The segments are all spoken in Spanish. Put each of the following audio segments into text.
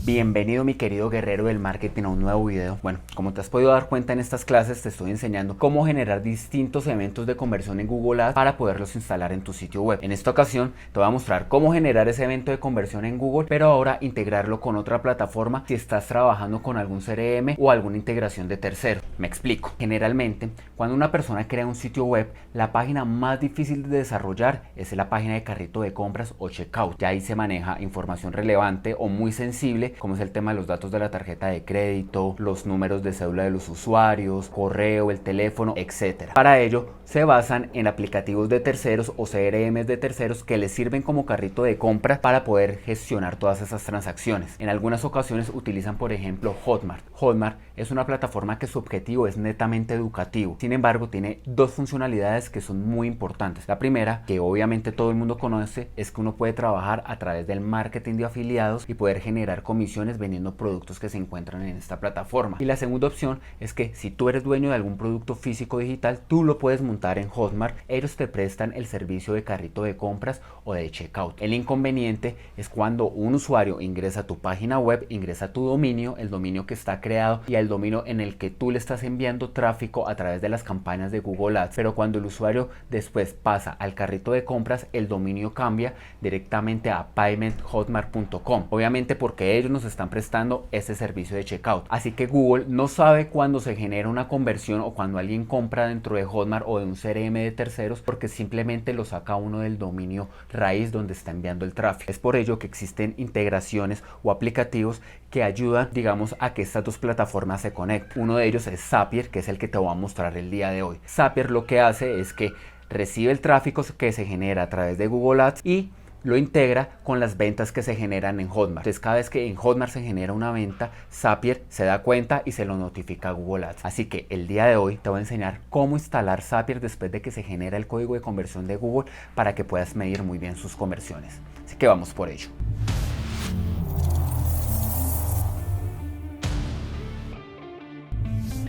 Bienvenido mi querido guerrero del marketing a un nuevo video. Bueno, como te has podido dar cuenta en estas clases te estoy enseñando cómo generar distintos eventos de conversión en Google Ads para poderlos instalar en tu sitio web. En esta ocasión te voy a mostrar cómo generar ese evento de conversión en Google, pero ahora integrarlo con otra plataforma si estás trabajando con algún CRM o alguna integración de tercero. Me explico. Generalmente, cuando una persona crea un sitio web, la página más difícil de desarrollar es la página de carrito de compras o checkout. Ya ahí se maneja información relevante o muy sensible, como es el tema de los datos de la tarjeta de crédito, los números de cédula de los usuarios, correo, el teléfono, etc. Para ello se basan en aplicativos de terceros o CRMs de terceros que les sirven como carrito de compra para poder gestionar todas esas transacciones. En algunas ocasiones utilizan, por ejemplo, Hotmart. Hotmart es una plataforma que su objetivo es netamente educativo. Sin embargo, tiene dos funcionalidades que son muy importantes. La primera, que obviamente todo el mundo conoce, es que uno puede trabajar a través del marketing de afiliados y poder generar comisiones vendiendo productos que se encuentran en esta plataforma. Y la segunda opción es que si tú eres dueño de algún producto físico o digital, tú lo puedes montar en Hotmart. Ellos te prestan el servicio de carrito de compras o de checkout. El inconveniente es cuando un usuario ingresa a tu página web, ingresa a tu dominio, el dominio que está creado y el dominio en el que tú le estás enviando tráfico a través de las campañas de Google Ads. Pero cuando el usuario después pasa al carrito de compras, el dominio cambia directamente a paymenthotmart.com. Obviamente porque ellos nos están prestando este servicio de checkout. Así que Google no sabe cuándo se genera una conversión o cuando alguien compra dentro de Hotmart o de un CRM de terceros, porque simplemente lo saca uno del dominio raíz donde está enviando el tráfico. Es por ello que existen integraciones o aplicativos que ayudan, digamos, a que estas dos plataformas se conecten. Uno de ellos es Zapier, que es el que te voy a mostrar el día de hoy. Zapier lo que hace es que recibe el tráfico que se genera a través de Google Ads y lo integra con las ventas que se generan en Hotmart. Entonces cada vez que en Hotmart se genera una venta, Zapier se da cuenta y se lo notifica a Google Ads. Así que el día de hoy te voy a enseñar cómo instalar Zapier después de que se genera el código de conversión de Google para que puedas medir muy bien sus conversiones. Así que vamos por ello.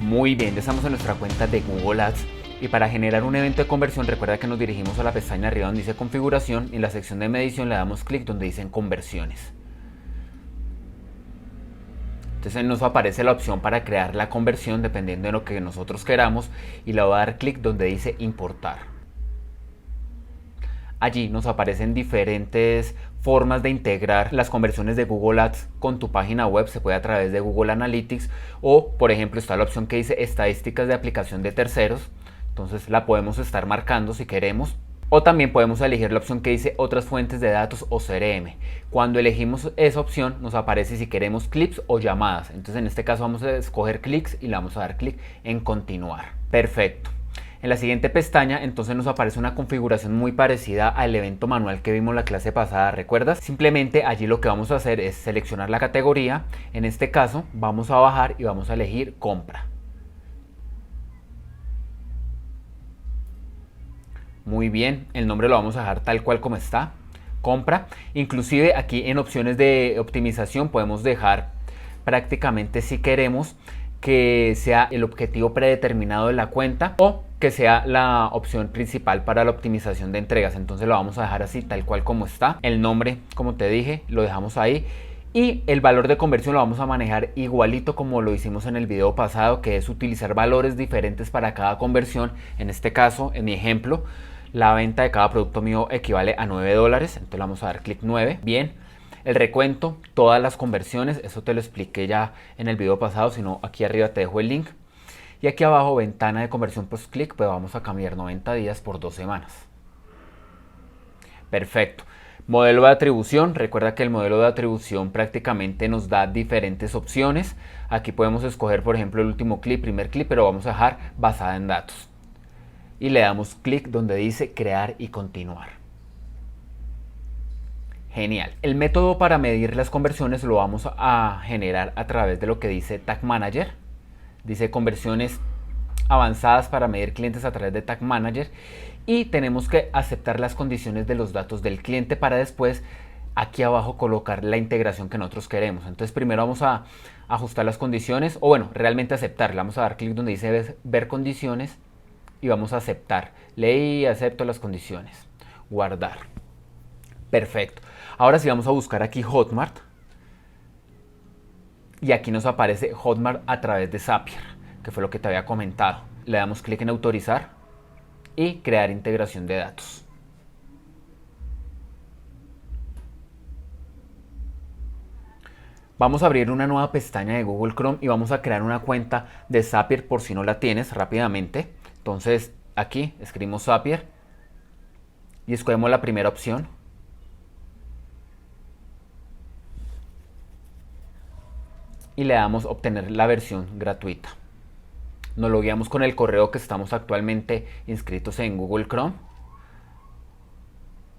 Muy bien, ya estamos en nuestra cuenta de Google Ads. Y para generar un evento de conversión, recuerda que nos dirigimos a la pestaña arriba donde dice configuración y en la sección de medición le damos clic donde dicen conversiones. Entonces nos aparece la opción para crear la conversión dependiendo de lo que nosotros queramos y le voy a dar clic donde dice importar. Allí nos aparecen diferentes formas de integrar las conversiones de Google Ads con tu página web. Se puede a través de Google Analytics o, por ejemplo, está la opción que dice estadísticas de aplicación de terceros. Entonces la podemos estar marcando si queremos. O también podemos elegir la opción que dice otras fuentes de datos o CRM. Cuando elegimos esa opción nos aparece si queremos clips o llamadas. Entonces en este caso vamos a escoger clics y le vamos a dar clic en continuar. Perfecto. En la siguiente pestaña entonces nos aparece una configuración muy parecida al evento manual que vimos la clase pasada, ¿recuerdas? Simplemente allí lo que vamos a hacer es seleccionar la categoría. En este caso vamos a bajar y vamos a elegir compra. Muy bien, el nombre lo vamos a dejar tal cual como está, compra. Inclusive aquí en opciones de optimización podemos dejar prácticamente si queremos que sea el objetivo predeterminado de la cuenta o que sea la opción principal para la optimización de entregas. Entonces lo vamos a dejar así tal cual como está. El nombre, como te dije, lo dejamos ahí. Y el valor de conversión lo vamos a manejar igualito como lo hicimos en el video pasado, que es utilizar valores diferentes para cada conversión. En este caso, en mi ejemplo, la venta de cada producto mío equivale a $9, entonces le vamos a dar clic 9. Bien, el recuento, todas las conversiones, eso te lo expliqué ya en el video pasado, si no aquí arriba te dejo el link. Y aquí abajo, ventana de conversión post clic, pues vamos a cambiar 90 días por 2 semanas. Perfecto. Modelo de atribución, recuerda que el modelo de atribución prácticamente nos da diferentes opciones. Aquí podemos escoger, por ejemplo, el último clip, primer clip, pero vamos a dejar basada en datos. Y le damos clic donde dice crear y continuar. Genial. El método para medir las conversiones lo vamos a generar a través de lo que dice Tag Manager. Dice conversiones avanzadas para medir clientes a través de Tag Manager. Y tenemos que aceptar las condiciones de los datos del cliente para después aquí abajo colocar la integración que nosotros queremos. Entonces primero vamos a ajustar las condiciones, o bueno, realmente aceptarla. Vamos a dar clic donde dice ver condiciones y vamos a aceptar. Leí y acepto las condiciones. Guardar. Perfecto. Ahora sí vamos a buscar aquí Hotmart. y aquí nos aparece Hotmart a través de Zapier, que fue lo que te había comentado. Le damos clic en autorizar y crear integración de datos. Vamos a abrir una nueva pestaña de Google Chrome y vamos a crear una cuenta de Zapier por si no la tienes rápidamente. Entonces aquí escribimos Zapier y escogemos la primera opción. Y le damos obtener la versión gratuita. Nos logueamos con el correo que estamos actualmente inscritos en Google Chrome,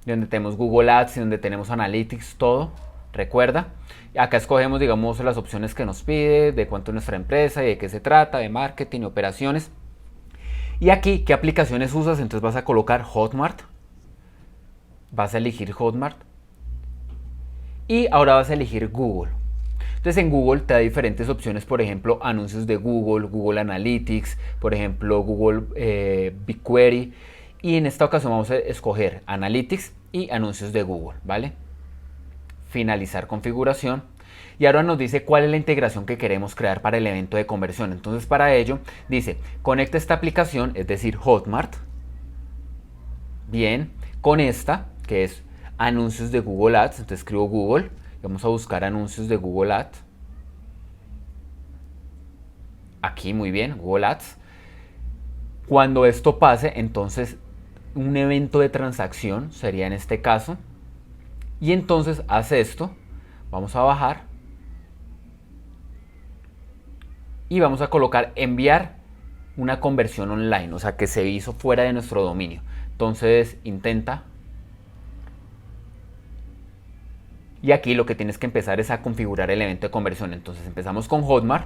donde tenemos Google Ads y donde tenemos Analytics, todo. Recuerda, acá escogemos, digamos, las opciones que nos pide, de cuánto es nuestra empresa y de qué se trata, de marketing, operaciones. Y aquí, ¿qué aplicaciones usas? Entonces vas a colocar Hotmart, vas a elegir Hotmart y ahora vas a elegir Google. Entonces en Google te da diferentes opciones, por ejemplo, anuncios de Google, Google Analytics, por ejemplo, Google BigQuery. Y en esta ocasión vamos a escoger Analytics y anuncios de Google, ¿vale? Finalizar configuración. Y ahora nos dice cuál es la integración que queremos crear para el evento de conversión. Entonces para ello dice, conecta esta aplicación, es decir, Hotmart, bien, con esta, que es anuncios de Google Ads. Entonces escribo Google. Vamos a buscar anuncios de Google Ads. Aquí, muy bien, Google Ads. Cuando esto pase, entonces un evento de transacción sería en este caso. Y entonces hace esto. Vamos a bajar. Y vamos a colocar enviar una conversión online. O sea, que se hizo fuera de nuestro dominio. Entonces intenta. Y aquí lo que tienes que empezar es a configurar el evento de conversión. Entonces empezamos con Hotmart.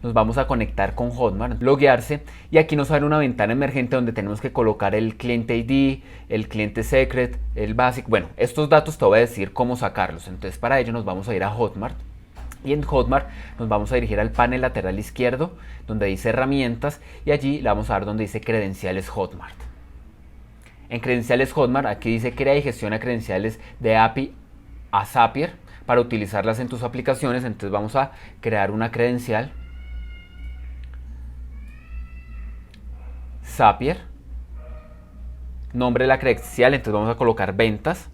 Nos vamos a conectar con Hotmart, loguearse. Y aquí nos abre una ventana emergente donde tenemos que colocar el cliente ID, el cliente secret, el basic. Bueno, estos datos te voy a decir cómo sacarlos. Entonces para ello nos vamos a ir a Hotmart. Y en Hotmart nos vamos a dirigir al panel lateral izquierdo donde dice herramientas. Y allí le vamos a dar donde dice credenciales Hotmart. En credenciales Hotmart aquí dice crea y gestiona credenciales de API a Zapier para utilizarlas en tus aplicaciones. Entonces vamos a crear una credencial Zapier, nombre de la credencial, entonces vamos a colocar ventas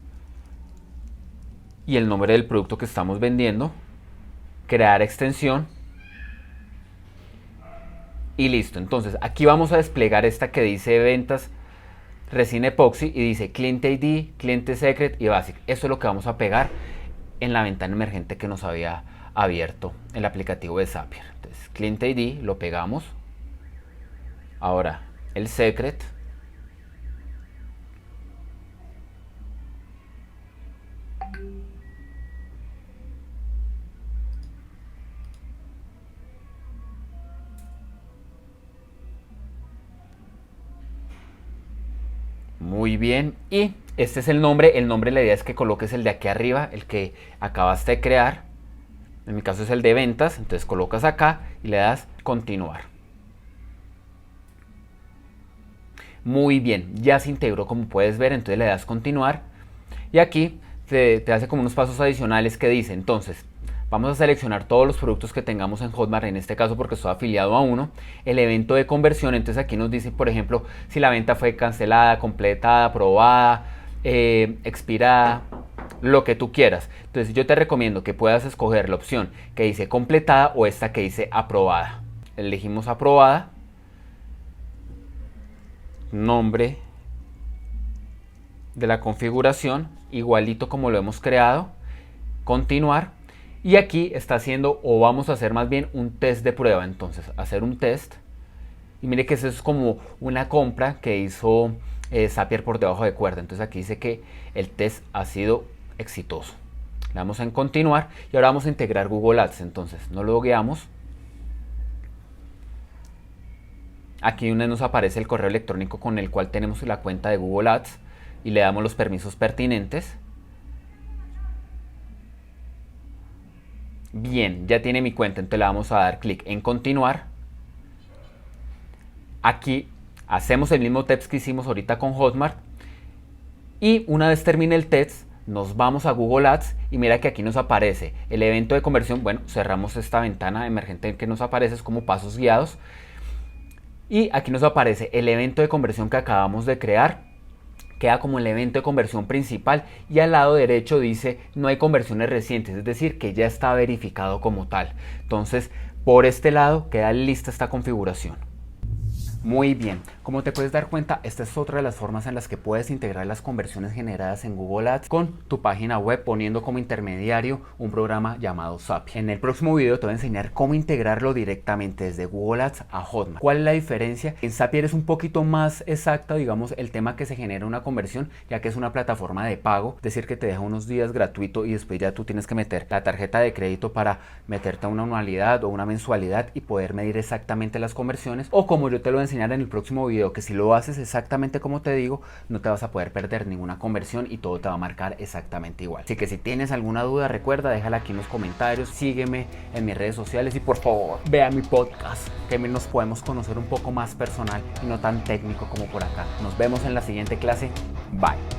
y el nombre del producto que estamos vendiendo, crear extensión y listo. Entonces aquí vamos a desplegar esta que dice ventas resina epoxi y dice cliente ID, cliente secret y basic. Esto es lo que vamos a pegar en la ventana emergente que nos había abierto el aplicativo de Zapier. Entonces cliente ID lo pegamos. Ahora el secret. Muy bien, y este es el nombre. El nombre, la idea es que coloques el de aquí arriba, el que acabaste de crear. En mi caso es el de ventas, entonces colocas acá y le das continuar. Muy bien, ya se integró como puedes ver, entonces le das continuar. Y aquí te hace como unos pasos adicionales que dice, entonces, vamos a seleccionar todos los productos que tengamos en Hotmart, en este caso porque estoy afiliado a uno, el evento de conversión. Entonces aquí nos dice, por ejemplo, si la venta fue cancelada, completada, aprobada, expirada, lo que tú quieras. Entonces yo te recomiendo que puedas escoger la opción que dice completada o esta que dice aprobada. Elegimos aprobada, nombre de la configuración, igualito como lo hemos creado, continuar. Y aquí está haciendo, o vamos a hacer más bien un test de prueba. Entonces hacer un test y mire que eso es como una compra que hizo Zapier por debajo de cuerda. Entonces aquí dice que el test ha sido exitoso. Le damos en continuar y ahora vamos a integrar Google Ads. Entonces nos logueamos. Aquí nos aparece el correo electrónico con el cual tenemos la cuenta de Google Ads y le damos los permisos pertinentes. Bien, ya tiene mi cuenta, entonces le vamos a dar clic en continuar. Aquí hacemos el mismo test que hicimos ahorita con Hotmart y una vez termine el test nos vamos a Google Ads y mira que aquí nos aparece el evento de conversión. Bueno, cerramos esta ventana emergente que nos aparece, es como pasos guiados. Y aquí nos aparece el evento de conversión que acabamos de crear. Queda como el evento de conversión principal y al lado derecho dice no hay conversiones recientes, es decir, que ya está verificado como tal. Entonces, por este lado queda lista esta configuración. Muy bien, como te puedes dar cuenta, esta es otra de las formas en las que puedes integrar las conversiones generadas en Google Ads con tu página web, poniendo como intermediario un programa llamado Zapier. En el próximo video te voy a enseñar cómo integrarlo directamente desde Google Ads a Hotmart. ¿Cuál es la diferencia? En Zapier es un poquito más exacta, digamos, el tema que se genera una conversión, ya que es una plataforma de pago, es decir, que te deja unos días gratuito y después ya tú tienes que meter la tarjeta de crédito para meterte a una anualidad o una mensualidad y poder medir exactamente las conversiones, o como yo te lo voy a enseñar en el próximo video, que si lo haces exactamente como te digo, no te vas a poder perder ninguna conversión y todo te va a marcar exactamente igual. Así que si tienes alguna duda, recuerda, déjala aquí en los comentarios, sígueme en mis redes sociales y por favor, vea mi podcast, que nos podemos conocer un poco más personal y no tan técnico como por acá. Nos vemos en la siguiente clase. Bye.